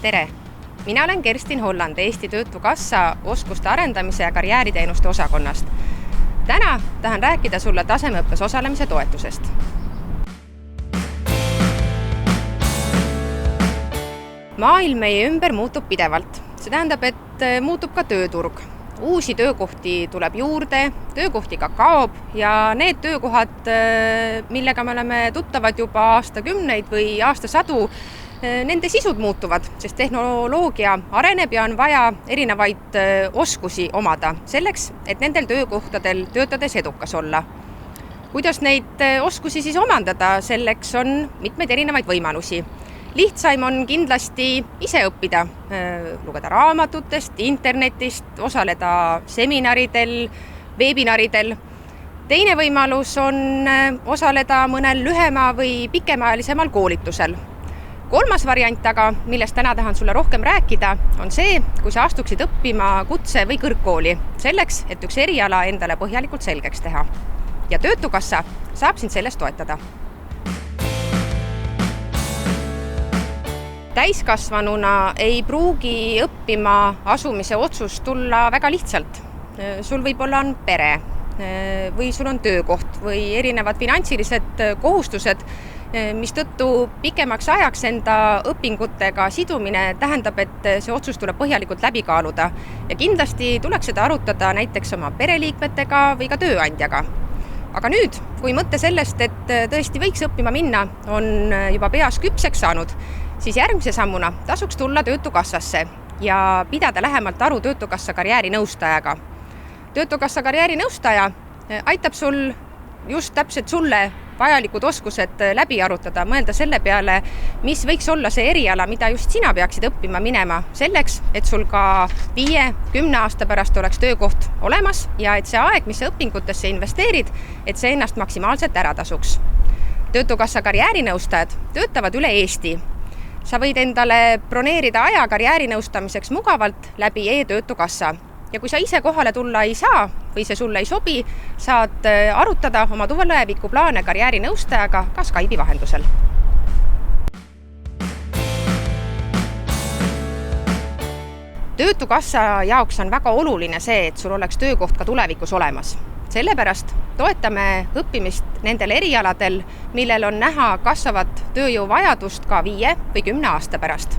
Tere! Mina olen Kerstin Holland Eesti Töötukassa oskuste arendamise ja karjääriteenuste osakonnast. Täna tahan rääkida sulle tasemeõppes osalemise toetusest. Maailm meie ümber muutub pidevalt. See tähendab, et muutub ka tööturg. Uusi töökohti tuleb juurde, töökohti ka kaob ja need töökohad, millega me oleme tuttavad juba aastakümneid või aastasadu, nende sisud muutuvad, sest tehnoloogia areneb ja on vaja erinevaid oskusi omada selleks, et nendel töökohtadel töötades edukas olla. Kuidas neid oskusi siis omandada, selleks on mitmeid erinevaid võimalusi. Lihtsaim on kindlasti ise õppida, lugeda raamatutest, internetist, osaleda seminaridel, veebinaridel. Teine võimalus on osaleda mõnel lühema või pikemaajalisemal koolitusel. Kolmas variant aga, millest täna tahan sulle rohkem rääkida, on see, kui sa astuksid õppima kutse- või kõrgkooli, selleks, et üks eriala endale põhjalikult selgeks teha. Ja Töötukassa saab sind sellest toetada. Täiskasvanuna ei pruugi õppima asumise otsus tulla väga lihtsalt. Sul võib-olla on pere või sul on töökoht või erinevad finantsilised kohustused, mistõttu pikemaks ajaks enda õpingutega sidumine tähendab, et see otsus tuleb põhjalikult läbi kaaluda ja kindlasti tuleks seda arutada näiteks oma pereliikmetega või ka tööandjaga. Aga nüüd, kui mõte sellest, et tõesti võiks õppima minna, on juba peas küpseks saanud, siis järgmise sammuna tasuks tulla Töötukassasse ja pidada lähemalt aru Töötukassa karjäärinõustajaga. Töötukassa karjäärinõustaja aitab sul just täpselt sulle vajalikud oskused läbi arutada, mõelda selle peale, mis võiks olla see eriala, mida just sina peaksid õppima minema selleks, et sul ka 5-10 aasta pärast oleks töökoht olemas ja et see aeg, mis sa õpingutesse investeerid, et see ennast maksimaalselt ära tasuks. Töötukassa karjäärinõustajad töötavad üle Eesti. Sa võid endale broneerida aja karjäärinõustamiseks mugavalt läbi e-Töötukassa. Ja kui sa ise kohale tulla ei saa või see sulle ei sobi, saad arutada oma tuleviku plaane karjäärinõustajaga ka Skype'i vahendusel. Töötukassa jaoks on väga oluline see, et sul oleks töökoht ka tulevikus olemas. Sellepärast toetame õppimist nendel erialadel, millel on näha kasvavat tööjõuvajadust ka 5 või 10 aasta pärast.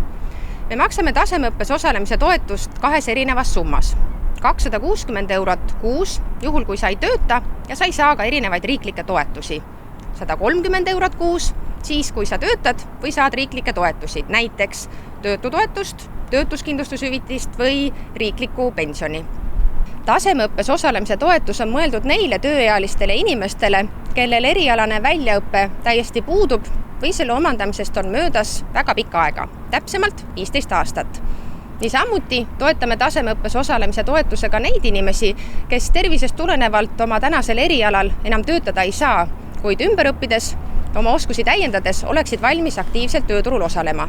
Me maksame tasemeõppes osalemise toetust 2 erinevas summas. 260 eurot kuus, juhul kui sa ei tööta ja sa ei saa ka erinevaid riiklikke toetusi. 130 eurot kuus, siis kui sa töötad või saad riiklikke toetusi, näiteks töötutoetust, töötuskindlustushüvitist või riikliku pensioni. Tasemeõppes osalemise toetus on mõeldud neile tööealistele inimestele, kellel erialane väljaõppe täiesti puudub või selle omandamisest on möödas väga pikka aega, täpsemalt 15 aastat. Niisamuti toetame tasemeõppes osalemise toetusega neid inimesi, kes tervisest tulenevalt oma tänasel erialal enam töötada ei saa, kuid ümber õppides, oma oskusi täiendades oleksid valmis aktiivselt tööturul osalema.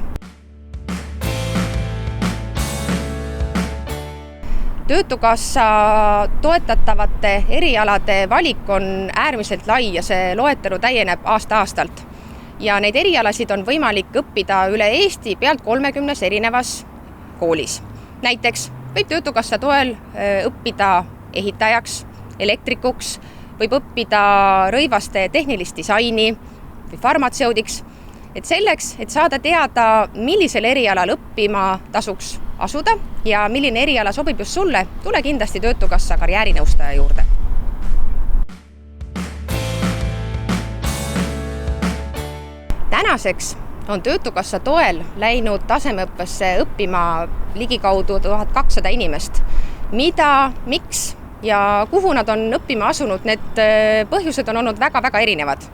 Töötukassa toetatavate erialade valik on äärmiselt lai ja see loetelu täieneb aasta-aastalt. Ja neid erialasid on võimalik õppida üle Eesti pealt 30 erinevas koolis. Näiteks võib Töötukassa toel õppida ehitajaks, elektrikuks, võib õppida rõivaste tehnilist disaini või farmatseudiks. Et selleks, et saada teada, millisel erialal õppima tasuks asuda ja milline eriala sobib just sulle, tule kindlasti Töötukassa karjäärinõustaja juurde. Tänaseks on Töötukassa toel läinud tasemeõppesse õppima ligikaudu 1200 inimest. Mida, miks ja kuhu nad on õppima asunud, need põhjused on olnud väga-väga erinevad.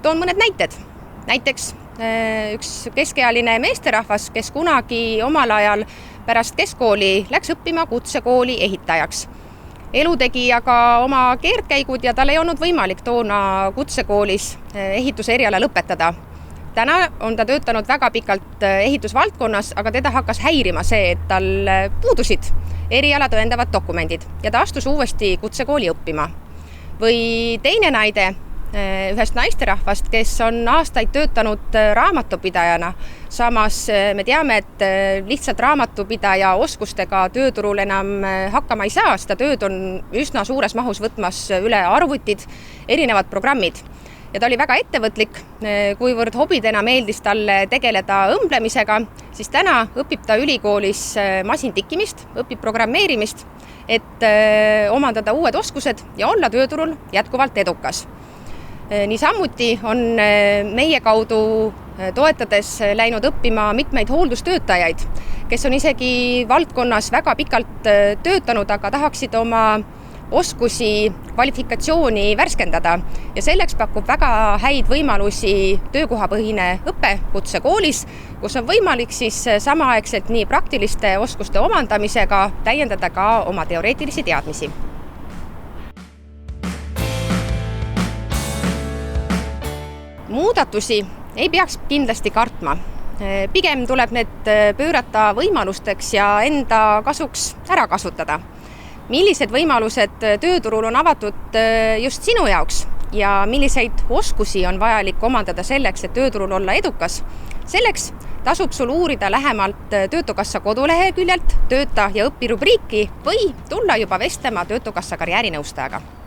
Toon mõned näited. Näiteks üks keskealine meesterahvas, kes kunagi omal ajal pärast keskkooli läks õppima kutsekooli ehitajaks. Elu tegi aga oma keerdkäigud ja tal ei olnud võimalik toona kutsekoolis ehituse eriala lõpetada. Täna on ta töötanud väga pikalt ehitusvaldkonnas, aga teda hakkas häirima see, et tal puudusid eriala tõendavad dokumendid ja ta astus uuesti kutsekooli õppima. Või teine näide, ühest naisterahvast, kes on aastaid töötanud raamatupidajana. Samas me teame, et lihtsalt raamatupidaja oskustega tööturul enam hakkama ei saa, seda tööd on üsna suures mahus võtmas üle arvutid, erinevad programmid. Ja ta oli väga ettevõtlik, kuivõrd hobidena meeldis talle tegeleda õmblemisega, siis täna õpib ta ülikoolis masintikkimist, õpib programmeerimist, et omandada uued oskused ja olla tööturul jätkuvalt edukas. Niisamuti on meie kaudu toetades läinud õppima mitmeid hooldustöötajaid, kes on isegi valdkonnas väga pikalt töötanud, aga tahaksid oma oskusi, kvalifikatsiooni värskendada ja selleks pakub väga häid võimalusi töökohapõhine õpe kutsekoolis, kus on võimalik siis samaaegselt nii praktiliste oskuste omandamisega täiendada ka oma teoreetilisi teadmisi. Muudatusi ei peaks kindlasti kartma. Pigem tuleb need pöörata võimalusteks ja enda kasuks ära kasutada. Millised võimalused tööturul on avatud just sinu jaoks ja milliseid oskusi on vajalik omandada selleks, et tööturul olla edukas? Selleks tasub sul uurida lähemalt Töötukassa koduleheküljelt tööta ja õpi rubriiki või tulla juba vestlema Töötukassa karjäärinõustajaga.